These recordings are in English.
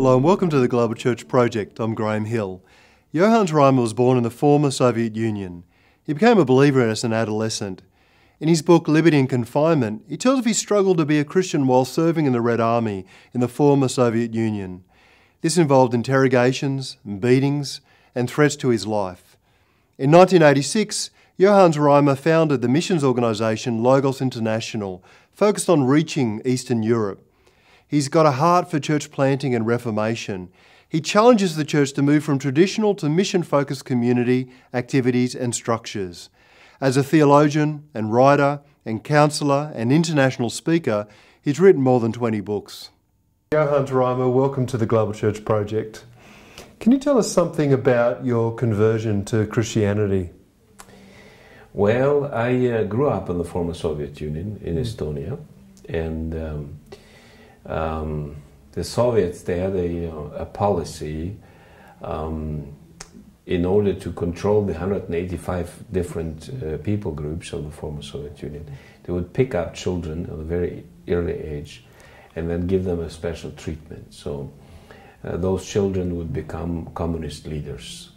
Hello and welcome to the GlobalChurch project. I'm Graham Hill. Johannes Reimer was born in the former Soviet Union. He became a believer as an adolescent. In his book Liberty and Confinement, he tells of his struggle to be a Christian while serving in the Red Army in the former Soviet Union. This involved interrogations, beatings, and threats to his life. In 1986, Johannes Reimer founded the missions organisation Logos International, focused on reaching Eastern Europe. He's got a heart for church planting and reformation. He challenges the church to move from traditional to mission-focused community activities and structures. As a theologian and writer and counsellor and international speaker, he's written more than 20 books. Johannes Reimer, welcome to the GlobalChurch project. Can you tell us something about your conversion to Christianity? Well, I grew up in the former Soviet Union, in Estonia, and the Soviets, they had a policy in order to control the 185 different people groups of the former Soviet Union. They would pick up children at a very early age and then give them a special treatment. So those children would become communist leaders.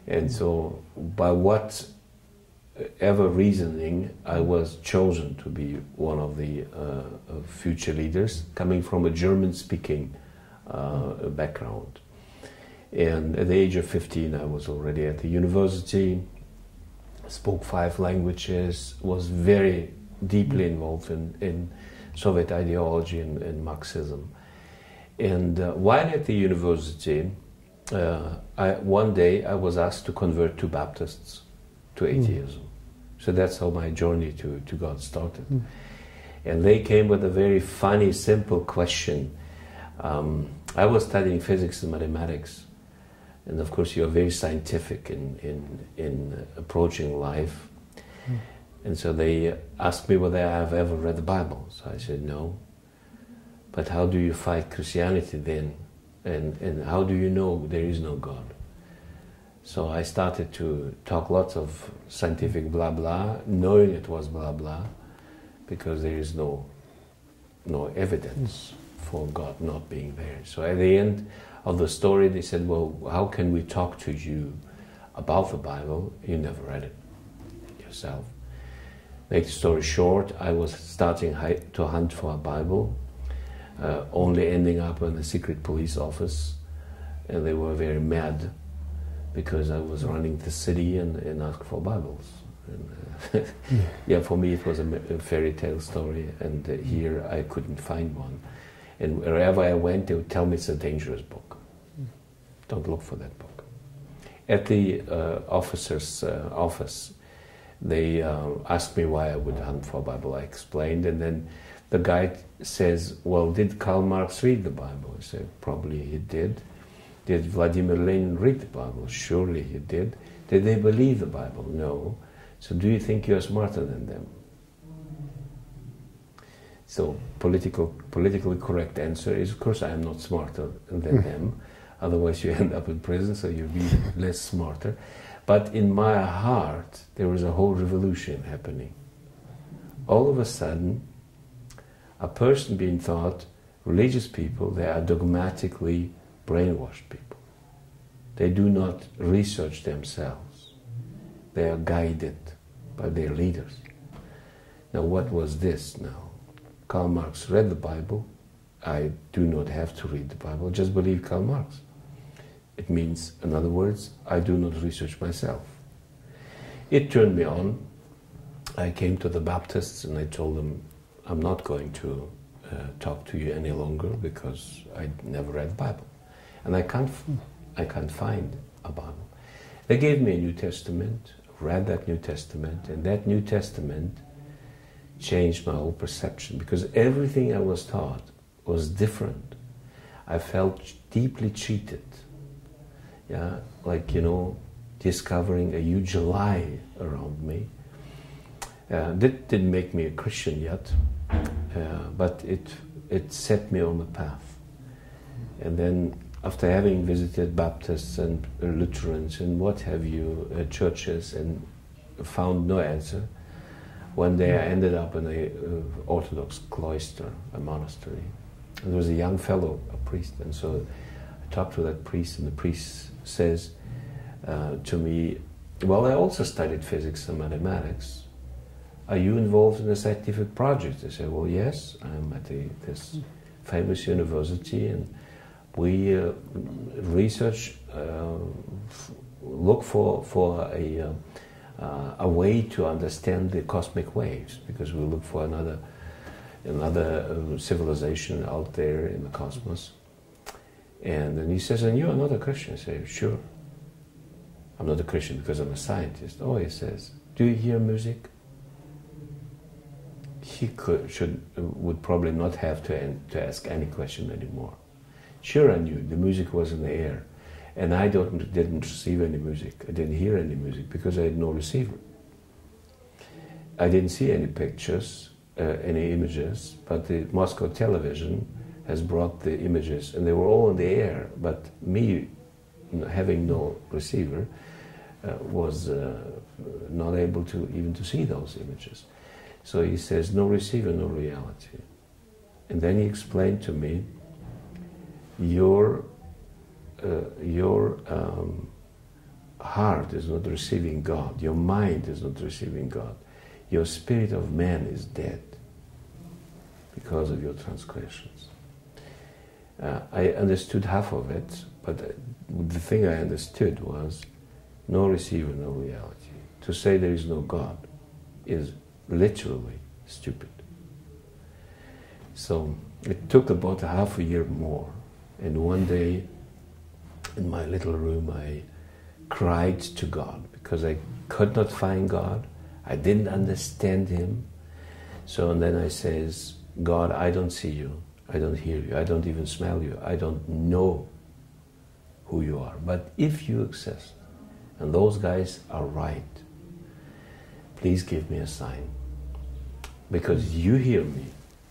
And so by whatever reasoning, I was chosen to be one of the future leaders, coming from a German-speaking background. And at the age of 15, I was already at the university, spoke 5 languages, was very deeply involved in Soviet ideology and Marxism. And while at the university, one day I was asked to convert 2 Baptists to atheism. So that's how my journey to God started. And they came with a very funny, simple question. I was studying physics and mathematics, and of course you're very scientific in approaching life. And so they asked me whether I have ever read the Bible. So I said no. But how do you fight Christianity then? And how do you know there is no God? So I started to talk lots of scientific blah blah, knowing it was blah blah, because there is no evidence for God not being there. So at the end of the story they said, well, how can we talk to you about the Bible? You never read it yourself. Make the story short, I was starting to hunt for a Bible, only ending up in a secret police office, and they were very mad because I was running the city and asked for Bibles. And, yeah, for me it was a fairy tale story, and here I couldn't find one. And wherever I went, they would tell me it's a dangerous book. Don't look for that book. At the officer's office, they asked me why I would hunt for a Bible. I explained, and then the guy says, well, did Karl Marx read the Bible? I said, probably he did. Did Vladimir Lenin read the Bible? Surely he did. Did they believe the Bible? No. So do you think you're smarter than them? So politically correct answer is, of course I am not smarter than them. Otherwise you end up in prison, so you'll be less smarter. But in my heart, there was a whole revolution happening. All of a sudden, a person being thought, religious people, they are dogmatically brainwashed people. They do not research themselves. They are guided by their leaders. Now what was this now? Karl Marx read the Bible. I do not have to read the Bible, just believe Karl Marx. It means, in other words, I do not research myself. It turned me on. I came to the Baptists and I told them, I'm not going to talk to you any longer because I never read the Bible. And I can't find a Bible. They gave me a New Testament, read that New Testament, and that New Testament changed my whole perception, because everything I was taught was different. I felt deeply cheated. Yeah, like, discovering a huge lie around me. That didn't make me a Christian yet, but it set me on the path. And then after having visited Baptists and Lutherans and what have you, churches, and found no answer, one day I ended up in an Orthodox cloister, a monastery. And there was a young fellow, a priest, and so talked to that priest, and the priest says to me, well, I also studied physics and mathematics. Are you involved in a scientific project? I said, well, yes, I'm at this famous university, and we research, look for a way to understand the cosmic waves, because we look for another civilization out there in the cosmos. And then he says, and you are not a Christian? I say, sure. I'm not a Christian because I'm a scientist. Oh, he says, do you hear music? He would probably not have to ask any question anymore. Sure, I knew the music was in the air, and I didn't receive any music. I didn't hear any music because I had no receiver. I didn't see any pictures, any images, but the Moscow television has brought the images, and they were all in the air. But me, having no receiver, was not able to even to see those images. So he says, no receiver, no reality. And then he explained to me, your heart is not receiving God, your mind is not receiving God, your spirit of man is dead because of your transgressions. I understood half of it, but the thing I understood was no receiver, no reality. To say there is no God is literally stupid. So it took about half a year more, and one day in my little room I cried to God because I could not find God. I didn't understand Him. So and then I says, God, I don't see you, I don't hear you, I don't even smell you, I don't know who you are. But if you exist, and those guys are right, please give me a sign. Because you hear me.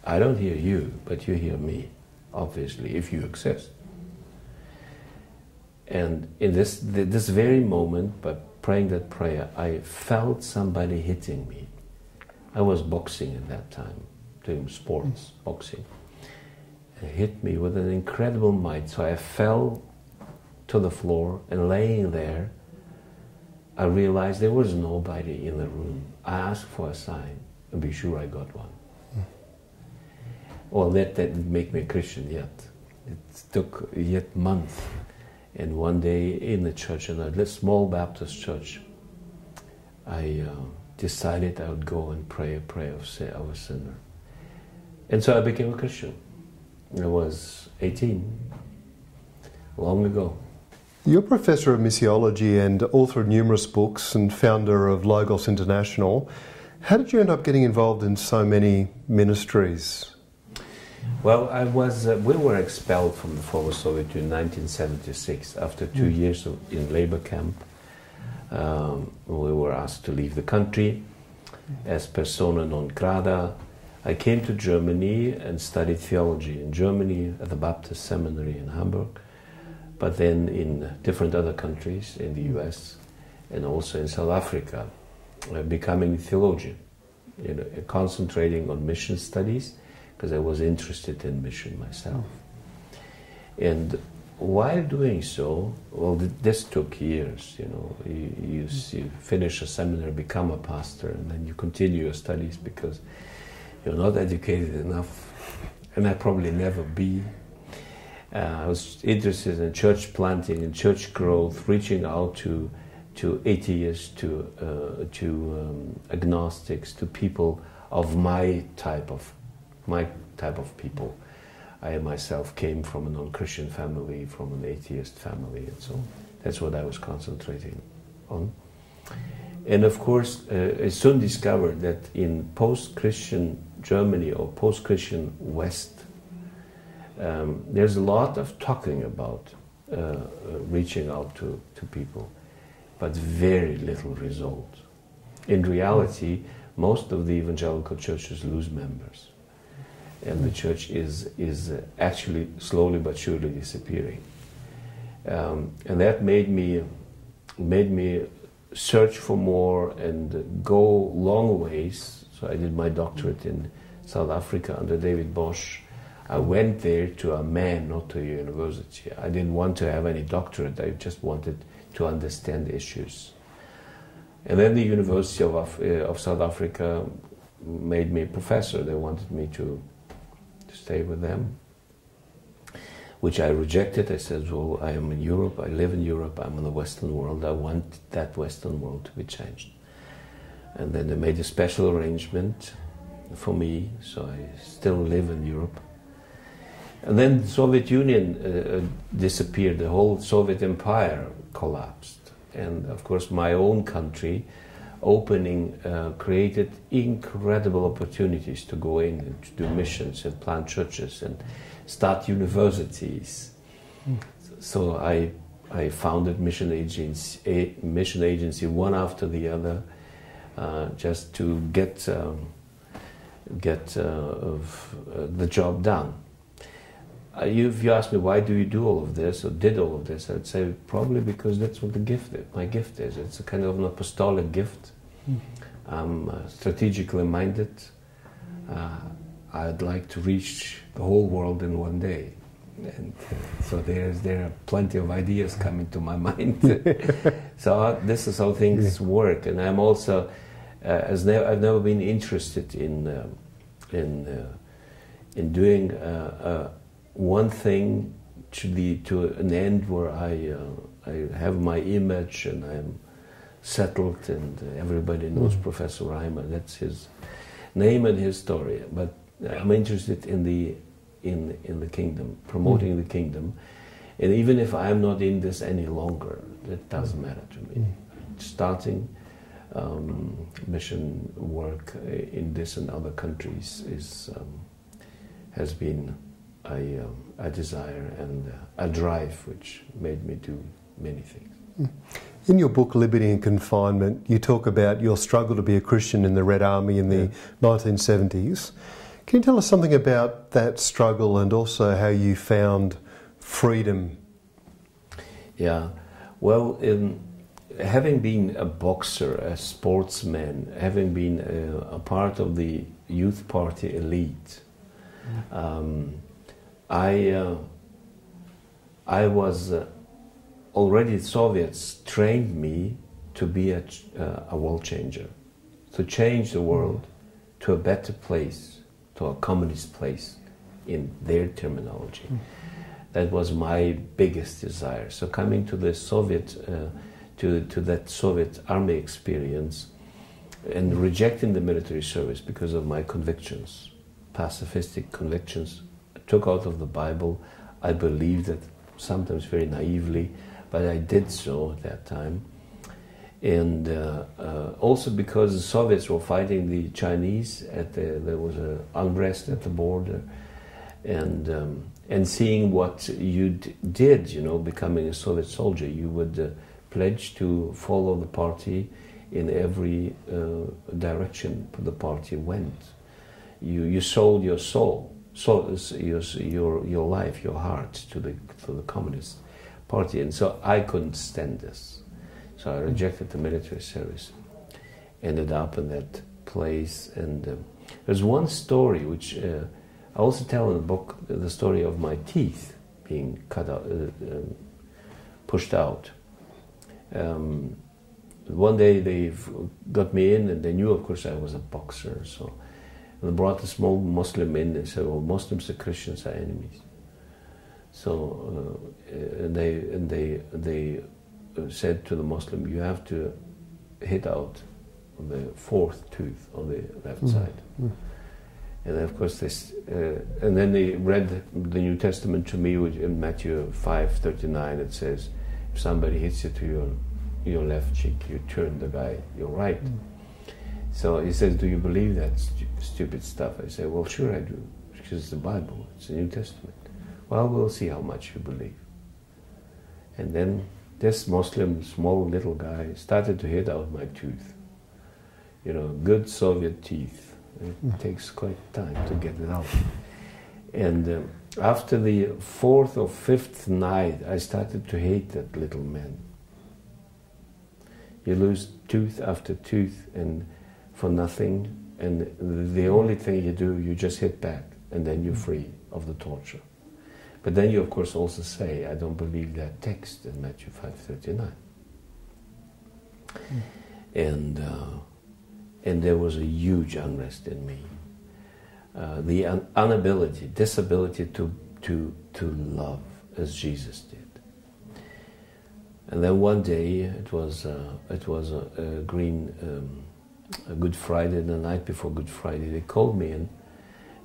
I don't hear you, but you hear me, obviously, if you exist. And in this very moment, by praying that prayer, I felt somebody hitting me. I was boxing at that time, doing sports, boxing. It hit me with an incredible might, so I fell to the floor, and laying there, I realized there was nobody in the room. I asked for a sign, and be sure I got one. Well, that didn't make me a Christian yet. It took yet months. And one day in the church, in a small Baptist church, I decided I would go and pray a prayer of a sinner. And so I became a Christian. I was 18, long ago. You're professor of missiology and author of numerous books and founder of Logos International. How did you end up getting involved in so many ministries? Well, we were expelled from the former Soviet Union in 1976 after 2 years in labor camp. We were asked to leave the country as persona non grata. I came to Germany and studied theology in Germany at the Baptist Seminary in Hamburg, but then in different other countries, in the US and also in South Africa, becoming a theologian, concentrating on mission studies, because I was interested in mission myself. And while doing so, well, this took years, you finish a seminary, become a pastor, and then you continue your studies because you're not educated enough, and I probably never be. I was interested in church planting and church growth, reaching out to atheists, to agnostics, to people of my type of people. I myself came from a non-Christian family, from an atheist family, and so that's what I was concentrating on. And of course, I soon discovered that in post-Christian Germany or post-Christian West, there's a lot of talking about reaching out to people, but very little result. In reality, most of the evangelical churches lose members, and the church is actually slowly but surely disappearing. And that made me search for more and go long ways. So I did my doctorate in South Africa under David Bosch. I went there to a man, not to a university. I didn't want to have any doctorate. I just wanted to understand issues. And then the University of South Africa made me a professor. They wanted me to stay with them, which I rejected. I said, well, I am in Europe, I live in Europe, I'm in the Western world, I want that Western world to be changed. And then they made a special arrangement for me, so I still live in Europe. And then the Soviet Union disappeared, the whole Soviet Empire collapsed. And of course my own country opening created incredible opportunities to go in and to do missions and plant churches and start universities. So I founded mission agency one after the other, just to get the job done. If you ask me why do you do all of this or did all of this, I'd say probably because that's what my gift is. It's a kind of an apostolic gift. I'm strategically minded. I'd like to reach the whole world in one day. And so there are plenty of ideas coming to my mind. So this is how things work. And I'm also, I've never been interested in doing one thing to an end where I have my image and I'm settled and everybody knows Professor Reimer. That's his name and his story. But I'm interested in the kingdom, promoting the kingdom. And even if I'm not in this any longer, that doesn't matter to me. Starting mission work in this and other countries has been a desire and a drive which made me do many things. In your book, Liberty and Confinement, you talk about your struggle to be a Christian in the Red Army in the 1970s. Can you tell us something about that struggle and also how you found freedom? Yeah, well, having been a boxer, a sportsman, having been a part of the youth party elite, I was already, the Soviets trained me to be a world changer, to change the world to a better place, to a communist place in their terminology. That was my biggest desire. So coming to the Soviet, to that Soviet army experience and rejecting the military service because of my convictions, pacifistic convictions, I took out of the Bible. I believed it, sometimes very naively, but I did so at that time. And also because the Soviets were fighting the Chinese, there was an unrest at the border, and seeing what you did, you know, becoming a Soviet soldier, you would pledge to follow the party in every direction the party went. You sold your soul, your life, your heart to the Communist Party, and so I couldn't stand this. So I rejected the military service, ended up in that place. And there's one story which I also tell in the book, the story of my teeth being cut out, pushed out. One day they got me in, and they knew, of course, I was a boxer. So they brought a small Muslim in and said, "Well, Muslims and Christians are enemies." So and they said to the Muslim, "You have to hit out the fourth tooth on the left side." And of course, and then they read the New Testament to me, which in Matthew 5:39 it says, "If somebody hits you to your left cheek, you turn the guy your right." So he says, "Do you believe that stupid stuff?" I say, "Well, sure I do, because it's the Bible, it's the New Testament." "Well, we'll see how much you believe." And then this Muslim, small little guy, started to hit out my tooth. You know, good Soviet teeth. It takes quite time to get it out. And after the fourth or fifth night, I started to hate that little man. You lose tooth after tooth and for nothing, and the only thing you do, you just hit back. and then you're free of the torture. But then you, of course, also say, I don't believe that text in Matthew 5:39. And there was a huge unrest in me. The disability to love as Jesus did. And then one day, it was a Good Friday, the night before Good Friday, they called me in,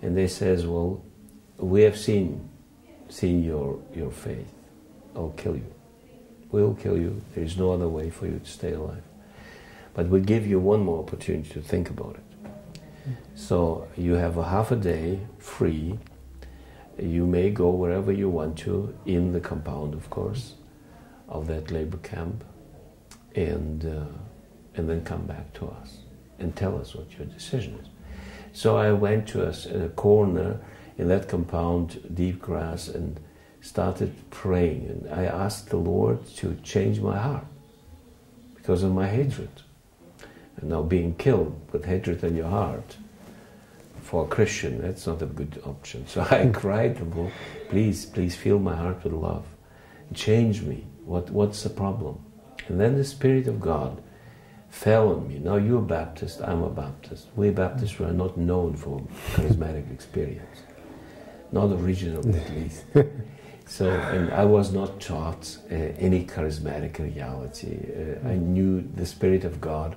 and they says, well, we have seen your faith. I'll kill you. We'll kill you. There is no other way for you to stay alive. But we give you one more opportunity to think about it. So you have a half a day free. You may go wherever you want to, in the compound, of course, of that labor camp, and then come back to us and tell us what your decision is. So I went to a corner in that compound, deep grass, and started praying. And I asked the Lord to change my heart because of my hatred. And now being killed with hatred in your heart, for a Christian, that's not a good option. So I cried to God, please fill my heart with love. Change me. What's the problem? And then the Spirit of God fell on me. Now you're a Baptist, I'm a Baptist. We Baptists were not known for charismatic experience. Not originally, at least. So, and I was not taught any charismatic reality. I knew the Spirit of God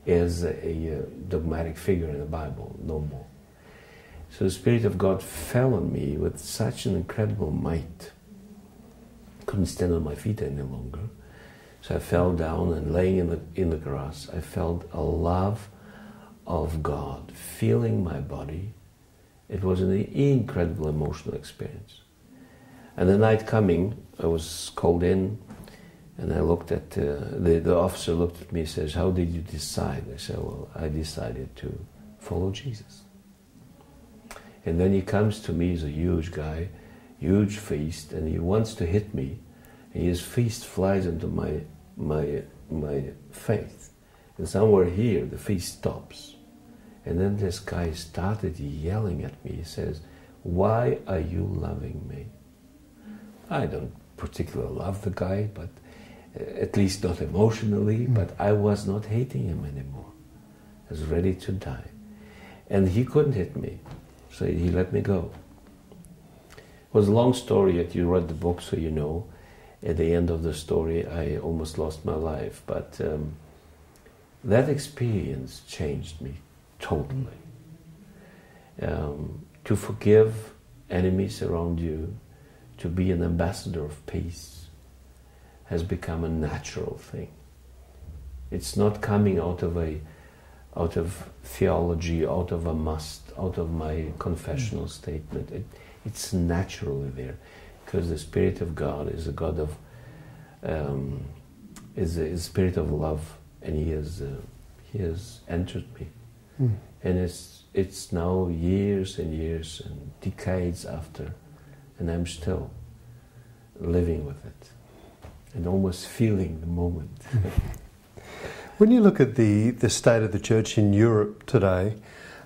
as a dogmatic figure in the Bible, no more. So the Spirit of God fell on me with such an incredible might. Couldn't stand on my feet any longer. So I fell down, and laying in the grass, I felt a love of God filling my body. It was an incredible emotional experience. And the night coming, I was called in, and I looked at, the officer looked at me and says, how did you decide? I said, well, I decided to follow Jesus. And then he comes to me, he's a huge guy, huge fist, and he wants to hit me, and his fist flies into my face. And somewhere here, the fist stops. And then this guy started yelling at me. He says, why are you loving me? I don't particularly love the guy, but at least not emotionally, but I was not hating him anymore. I was ready to die. And he couldn't hit me, so he let me go. It was a long story, yet you read the book, so you know. At the end of the story, I almost lost my life, but that experience changed me totally. To forgive enemies around you, to be an ambassador of peace, has become a natural thing. It's not coming out of theology, out of a must, out of my confessional statement. It's naturally there, because the Spirit of God is a God of, is a Spirit of love, and He has entered me, and it's now years and years and decades after, and I'm still living with it and almost feeling the moment. When you look at the state of the church in Europe today,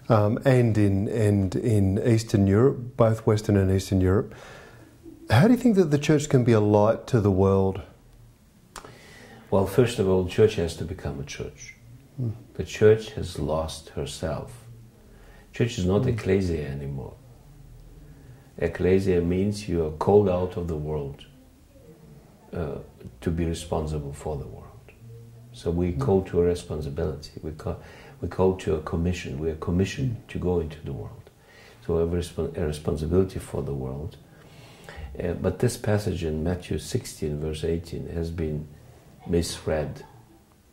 and in Eastern Europe, both Western and Eastern Europe, how do you think that the church can be a light to the world? Well, first of all, the church has to become a church. The church has lost herself. Church is not ecclesia anymore. Ecclesia means you are called out of the world to be responsible for the world. So we call to a responsibility. We call to a commission. We are commissioned to go into the world. So we have a responsibility for the world. But this passage in Matthew 16, verse 18, has been misread.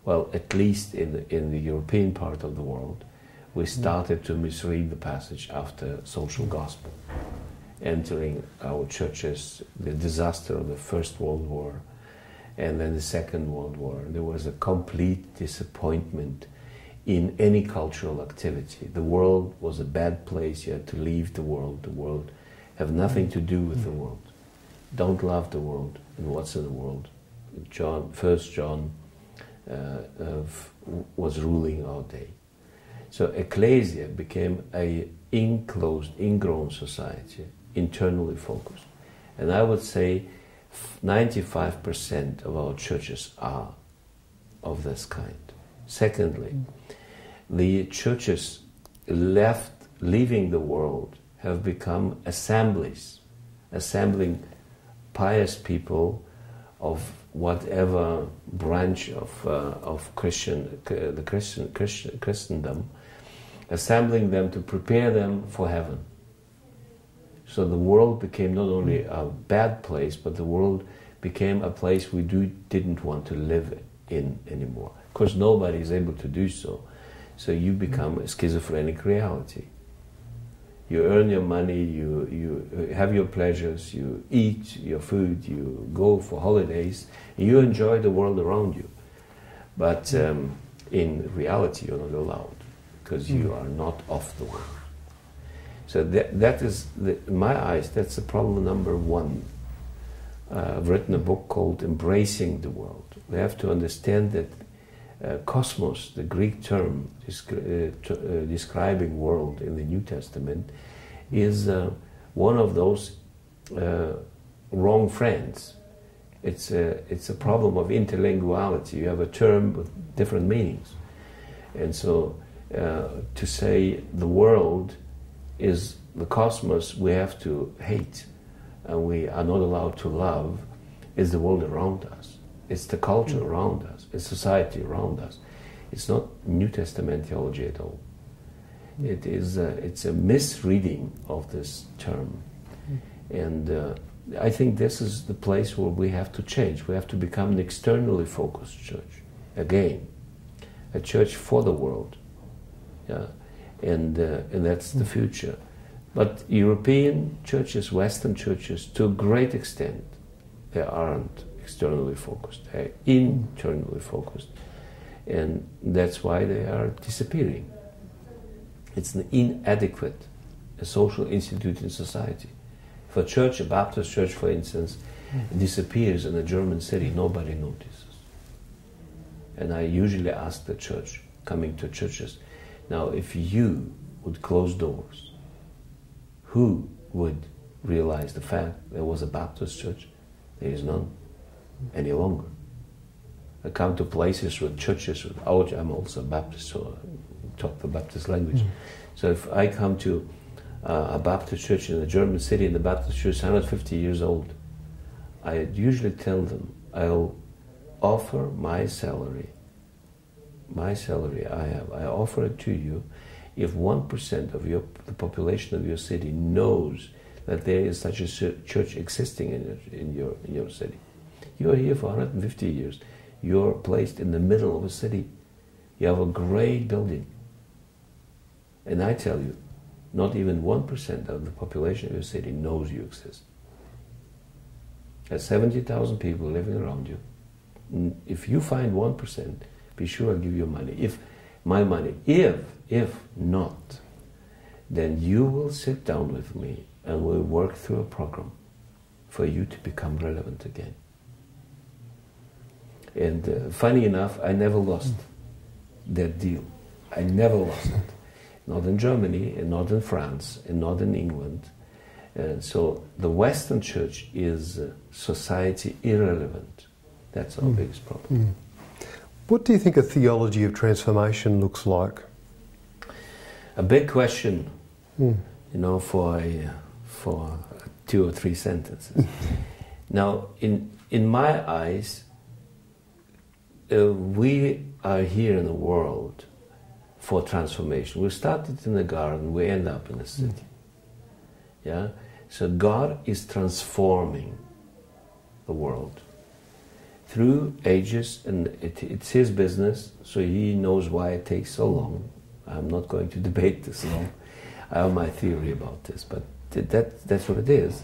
Well, at least in the European part of the world, we started to misread the passage after social gospel, entering our churches, the disaster of the First World War, and then the Second World War. There was a complete disappointment in any cultural activity. The world was a bad place. You had to leave the world. The world have nothing to do with the world. Don't love the world and what's in the world. First John was ruling our day. So ecclesia became a enclosed, ingrown society, internally focused. And I would say 95% of our churches are of this kind. Secondly, the churches leaving the world have become assemblies, assembling pious people of whatever branch of Christendom, assembling them to prepare them for heaven. So the world became not only a bad place, but the world became a place we didn't want to live in anymore. Of course, nobody is able to do so. So you become a schizophrenic reality. You earn your money, you have your pleasures, you eat your food, you go for holidays, and you enjoy the world around you. But in reality, you're not allowed, because you are not of the world. So that is, in my eyes, that's the problem number one. I've written a book called Embracing the World. We have to understand that cosmos, the Greek term describing world in the New Testament, is one of those wrong friends. It's a problem of interlinguality. You have a term with different meanings. And so to say the world is the cosmos we have to hate and we are not allowed to love is the world around us. It's the culture around us. It's society around us. It's not New Testament theology at all. It is it's a misreading of this term. And I think this is the place where we have to change. We have to become an externally focused church. Again, a church for the world. Yeah. And that's the future. But European churches, Western churches, to a great extent, they aren't externally focused. They're internally focused. And that's why they are disappearing. It's an inadequate social institute in society. If a church, a Baptist church, for instance, disappears in a German city, nobody notices. And I usually ask the church, coming to churches, now if you would close doors, who would realize the fact there was a Baptist church? There is none any longer. I come to places with churches without, I'm also a Baptist, so I talk the Baptist language. So if I come to a Baptist church in a German city, and the Baptist church is 150 years old, I usually tell them, I'll offer my salary I offer it to you if 1% of the population of your city knows that there is such a church existing in your city. You are here for 150 years. You're placed in the middle of a city. You have a great building. And I tell you, not even 1% of the population of your city knows you exist. There's 70,000 people living around you. If you find 1%, be sure I'll give you money. If not, then you will sit down with me and we'll work through a program for you to become relevant again. And funny enough, I never lost that deal. I never lost it. Not in Germany, and not in France, and not in England. So the Western Church is society irrelevant. That's our biggest problem. What do you think a theology of transformation looks like? A big question, for 2 or 3 sentences. Now, in my eyes, we are here in the world for transformation. We started in the garden, we end up in the city. Yeah? So God is transforming the world through ages, and it's His business, so He knows why it takes so long. I'm not going to debate this long. I have my theory about this, but that's what it is.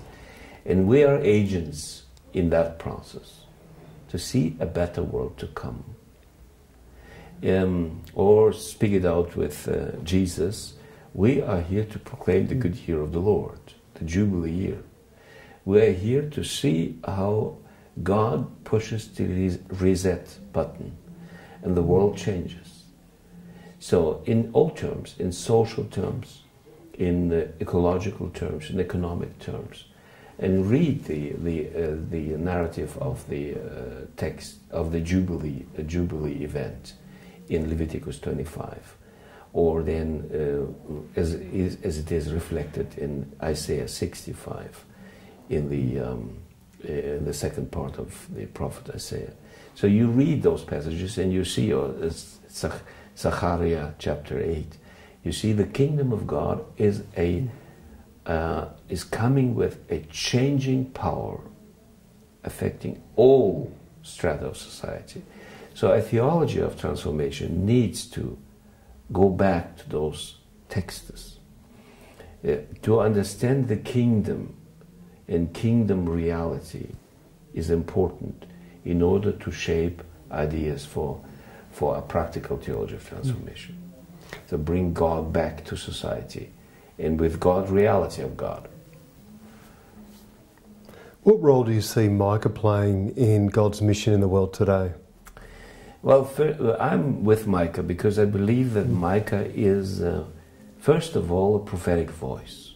And we are agents in that process to see a better world to come. Or speak it out with Jesus, we are here to proclaim the good year of the Lord, the Jubilee year. We are here to see how God pushes the reset button and the world changes. So in all terms, in social terms, in ecological terms, in economic terms, and read the narrative of the text of the Jubilee event in Leviticus 25, or then as it is reflected in Isaiah 65, in the second part of the prophet Isaiah. So you read those passages and you see Zechariah chapter 8. You see the kingdom of God is coming with a changing power, affecting all strata of society. So a theology of transformation needs to go back to those texts to understand the kingdom, and kingdom reality is important in order to shape ideas for a practical theology of transformation. To bring God back to society, and with God, reality of God. What role do you see Micah playing in God's mission in the world today? Well, I'm with Micah because I believe that Micah is, first of all, a prophetic voice.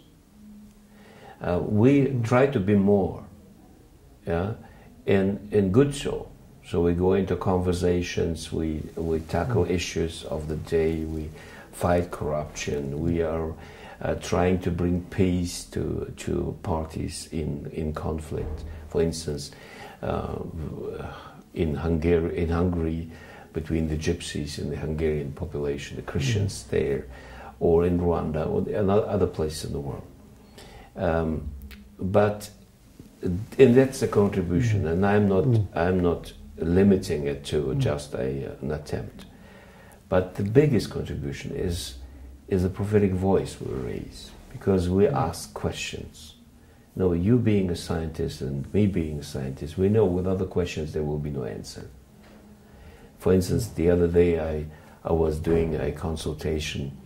We try to be more, yeah, and good so. So we go into conversations, we tackle issues of the day, we fight corruption, we are trying to bring peace to parties in conflict. For instance, in Hungary, between the Gypsies and the Hungarian population, the Christians there, or in Rwanda, or other places in the world. And that's a contribution, and I'm not limiting it to just an attempt. But the biggest contribution is the prophetic voice we raise, because we ask questions. No, you being a scientist and me being a scientist, we know with other questions there will be no answer. For instance, the other day I was doing a consultation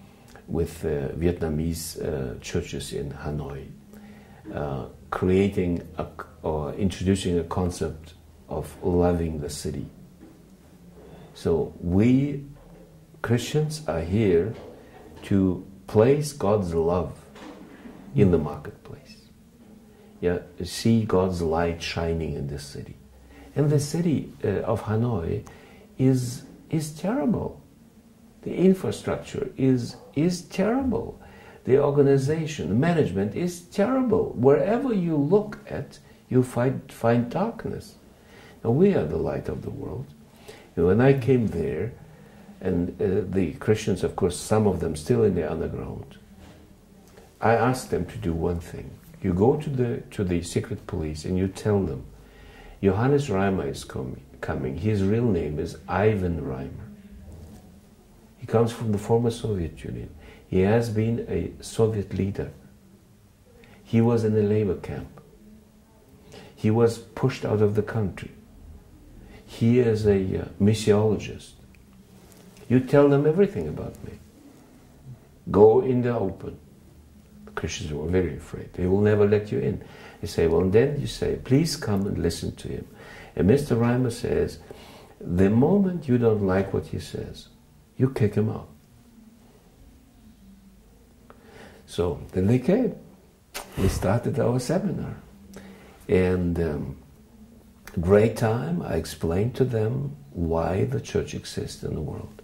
with Vietnamese churches in Hanoi, creating or introducing a concept of loving the city. So we Christians are here to place God's love in the marketplace. Yeah, see God's light shining in this city. And the city of Hanoi is terrible. The infrastructure is terrible. The organization, the management is terrible. Wherever you look at, you find darkness. Now we are the light of the world. When I came there, and the Christians, of course, some of them still in the underground, I asked them to do one thing. You go to the secret police and you tell them, Johannes Reimer is coming. His real name is Ivan Reimer. He comes from the former Soviet Union. He has been a Soviet leader. He was in a labor camp. He was pushed out of the country. He is a missiologist. You tell them everything about me. Go in the open. The Christians were very afraid. They will never let you in. They say, well, and then you say, please come and listen to him. And Mr. Reimer says, the moment you don't like what he says, you kick him out. So then they came. We started our seminar. And great time, I explained to them why the church exists in the world.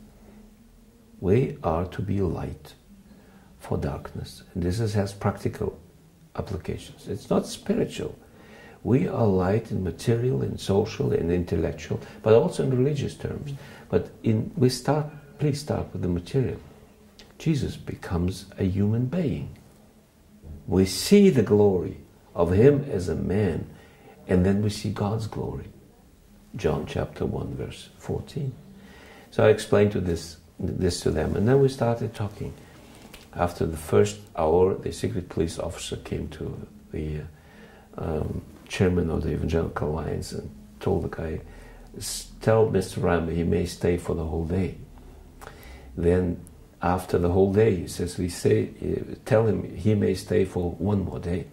We are to be light for darkness. And this has practical applications. It's not spiritual. We are light in material, in social, in intellectual, but also in religious terms. But please start with the material. Jesus becomes a human being. We see the glory of him as a man, and then we see God's glory. John chapter 1, verse 14. So I explained this to them, and then we started talking. After the first hour, the secret police officer came to the chairman of the Evangelical Alliance and told the guy, tell Mr. Reimer he may stay for the whole day. Then after the whole day, he says, tell him he may stay for one more day.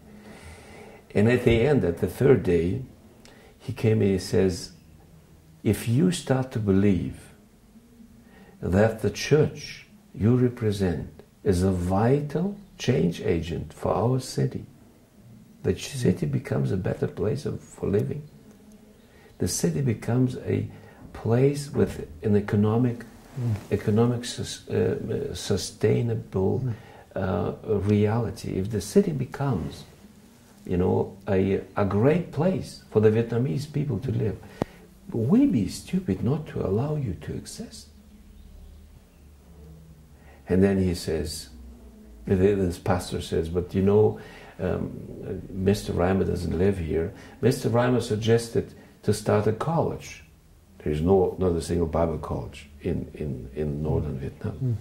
And at the end, at the third day, he came and he says, if you start to believe that the church you represent is a vital change agent for our city. The city becomes a better place for living. The city becomes a place with an economic sustainable reality. If the city becomes, a great place for the Vietnamese people to live, we'd be stupid not to allow you to exist. And then he says, this pastor says, but Mr. Reimer doesn't live here. Mr. Reimer suggested to start a college. There is not a single Bible college in northern Vietnam.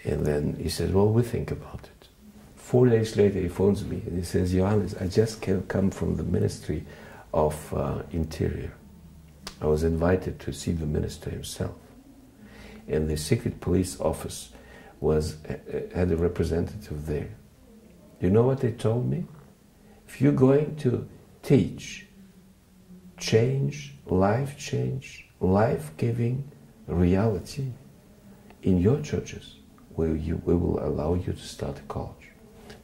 And then he says, well, we think about it. 4 days later he phones me and he says, Johannes, I just come from the Ministry of Interior. I was invited to see the minister himself. And the secret police office had a representative there. You know what they told me? If you're going to teach, life-giving reality in your churches, we will allow you to start a college.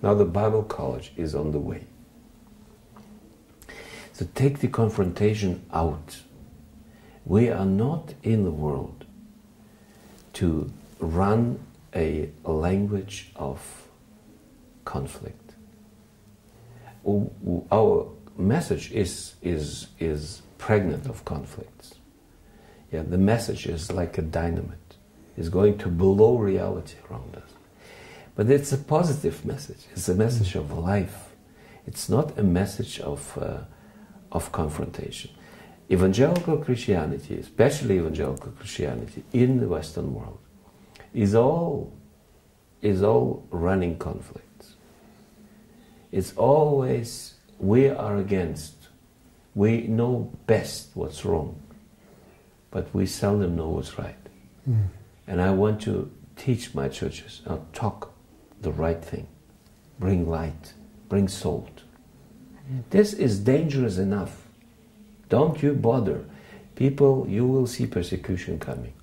Now the Bible college is on the way. So take the confrontation out. We are not in the world to run a language of conflict. Our message is pregnant of conflicts. Yeah, the message is like a dynamite. It's going to blow reality around us. But it's a positive message. It's a message of life. It's not a message of confrontation. Evangelical Christianity, especially evangelical Christianity in the Western world, is all running conflicts. It's always we are against. We know best what's wrong, but we seldom know what's right. And I want to teach my churches, talk the right thing, bring light, bring salt. This is dangerous enough. Don't you bother. People, you will see persecution coming.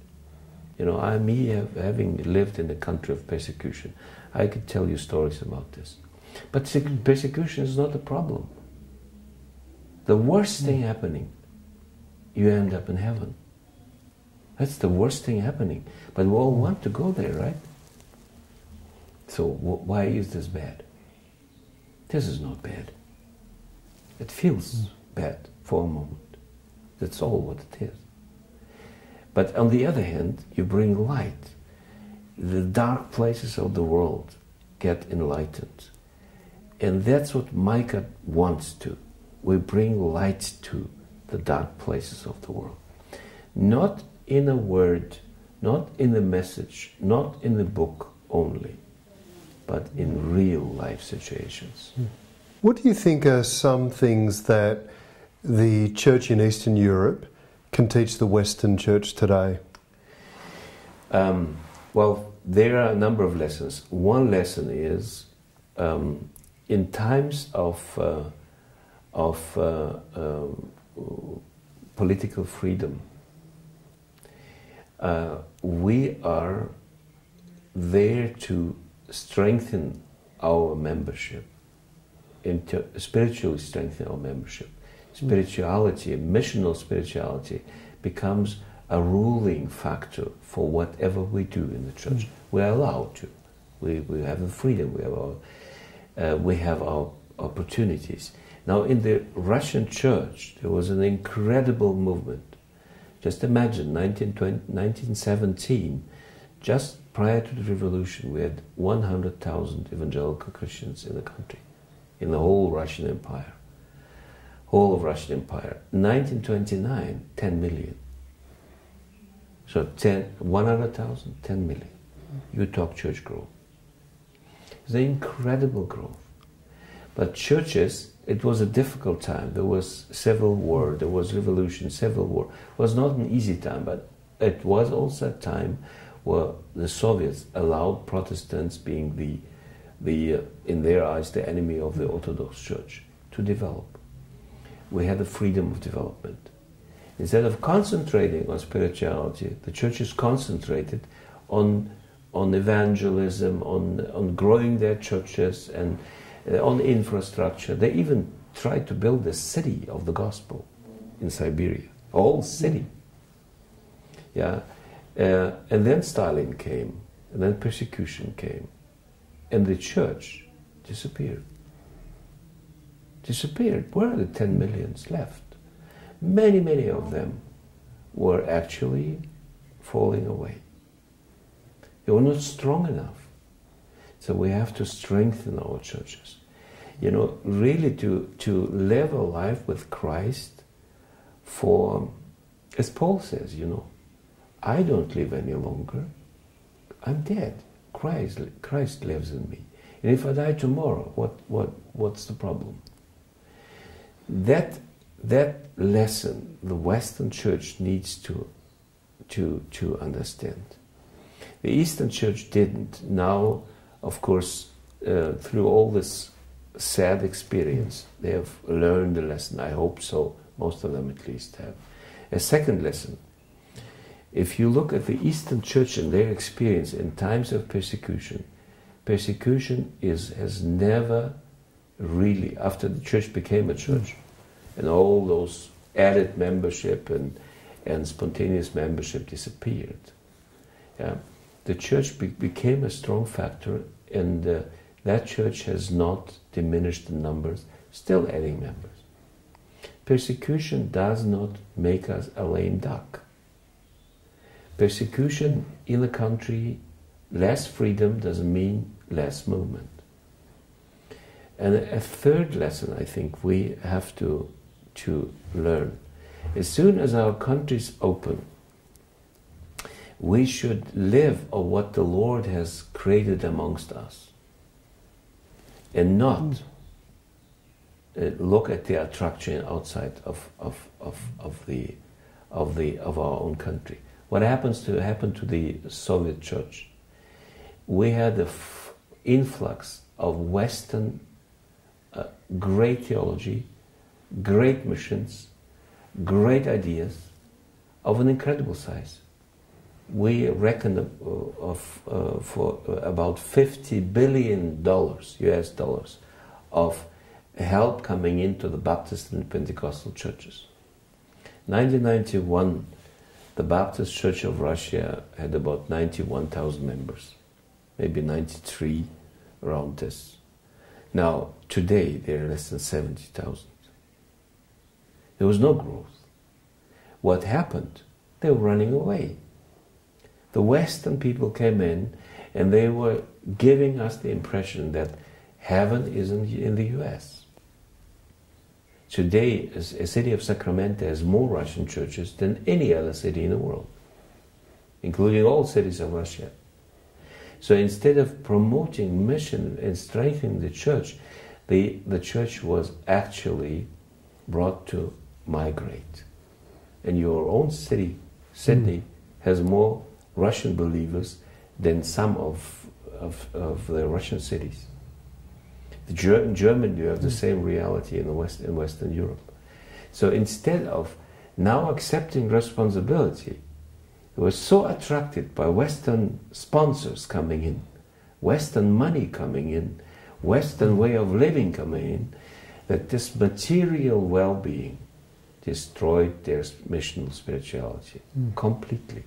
Having lived in a country of persecution, I could tell you stories about this. But persecution is not the problem. The worst thing happening, you end up in heaven. That's the worst thing happening. But we all want to go there, right? So why is this bad? This is not bad. It feels bad for a moment. That's all what it is. But on the other hand, you bring light. The dark places of the world get enlightened. And that's what Micah wants to. We bring light to the dark places of the world. Not in a word, not in a message, not in a book only, but in real life situations. What do you think are some things that the church in Eastern Europe can teach the Western church today? Well, there are a number of lessons. One lesson is in times of political freedom, we are there to strengthen our membership, spiritually strengthen our membership. Spirituality, missional spirituality, becomes a ruling factor for whatever we do in the church. We're allowed to. We have the freedom. We have our opportunities. Now, in the Russian church, there was an incredible movement. Just imagine, 1917, just prior to the revolution, we had 100,000 evangelical Christians in the country, in the whole Russian Empire. Whole of Russian Empire. 1929, 10 million. So 100,000, 10 million. You talk church growth. It's an incredible growth. But churches, it was a difficult time. There was civil war, there was revolution, civil war. It was not an easy time, but it was also a time where the Soviets allowed Protestants, being the in their eyes, the enemy of the Orthodox Church, to develop. We had the freedom of development. Instead of concentrating on spirituality, the churches concentrated on on evangelism, on growing their churches, and on infrastructure. They even tried to build a city of the gospel in Siberia, a whole city. Yeah, and then Stalin came, and then persecution came, and the church disappeared. Where are the 10 millions left? Many of them were actually falling away. They were not strong enough. So we have to strengthen our churches. You know, really to live a life with Christ for, as Paul says, you know, I don't live any longer. I'm dead. Christ lives in me. And if I die tomorrow, what's the problem? That lesson the Western Church needs to understand. The Eastern Church didn't. Now, of course, through all this sad experience, they have learned the lesson. I hope so. Most of them at least have. A second lesson. If you look at the Eastern Church and their experience in times of persecution, persecution has never really, after the church became a church, and all those added membership and spontaneous membership disappeared. Yeah. The church became a strong factor, and that church has not diminished in numbers, still adding members. Persecution does not make us a lame duck. Persecution in a country, less freedom doesn't mean less movement. And a third lesson I think we have to learn. As soon as our countries open, we should live of what the Lord has created amongst us, and not look at the attraction outside of our own country. What happened to the Soviet Church? We had the influx of Western great theology, great missions, great ideas of an incredible size. We reckon for about $50 billion US dollars of help coming into the Baptist and Pentecostal churches. 1991, the Baptist Church of Russia had about 91,000 members, maybe 93, around this. Now, today, they're less than 70,000. There was no growth. What happened? They were running away. The Western people came in, and they were giving us the impression that heaven is in the US. Today, a city of Sacramento has more Russian churches than any other city in the world, including all cities of Russia. So instead of promoting mission and strengthening the church was actually brought to migrate. And your own city, Sydney, has more Russian believers than some of the Russian cities. In Germany, you have the same reality in Western Europe. So instead of now accepting responsibility, they were so attracted by Western sponsors coming in, Western money coming in, Western way of living coming in, that this material well-being destroyed their missional spirituality completely.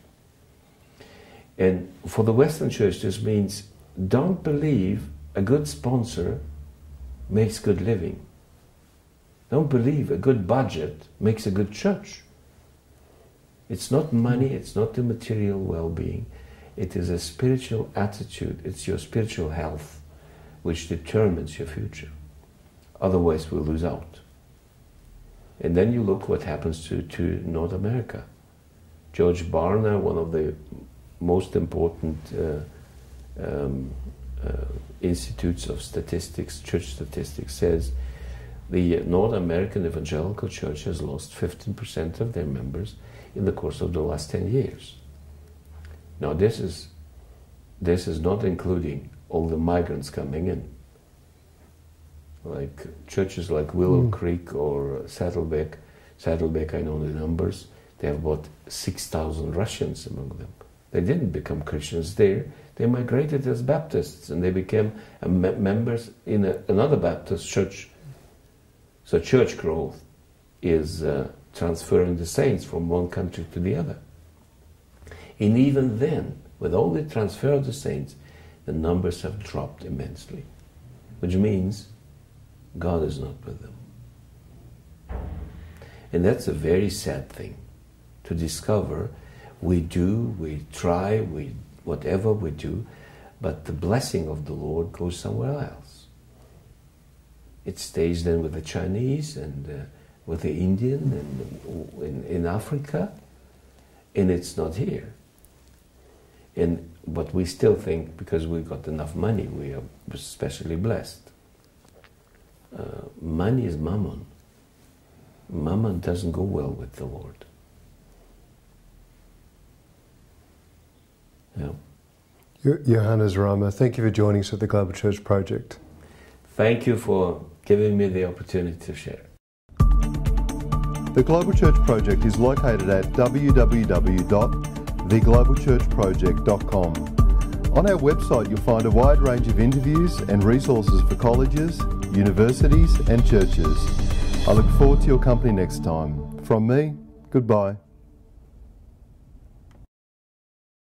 And for the Western Church, this means don't believe a good sponsor makes good living. Don't believe a good budget makes a good church. It's not money, it's not the material well-being. It is a spiritual attitude, it's your spiritual health which determines your future. Otherwise we'll lose out. And then you look what happens to North America. George Barna, one of the most important institutes of statistics, church statistics, says the North American Evangelical Church has lost 15% of their members in the course of the last 10 years. Now this is not including all the migrants coming in. Like churches like Willow Creek or Saddleback, I know the numbers, they have about 6,000 Russians among them. They didn't become Christians there, They migrated as Baptists and they became members in another Baptist church. So church growth is transferring the saints from one country to the other. And even then, with all the transfer of the saints, the numbers have dropped immensely, which means God is not with them. And that's a very sad thing to discover. We try, whatever we do, but the blessing of the Lord goes somewhere else. It stays then with the Chinese and with the Indian and in Africa, and it's not here. But we still think because we got enough money, we are especially blessed. Money is mammon. Mammon doesn't go well with the Lord. Yeah. Johannes Reimer, thank you for joining us at the Global Church Project. Thank you for giving me the opportunity to share. The Global Church Project is located at www.theglobalchurchproject.com. On our website you'll find a wide range of interviews and resources for colleges, universities and churches. I look forward to your company next time. From me, goodbye.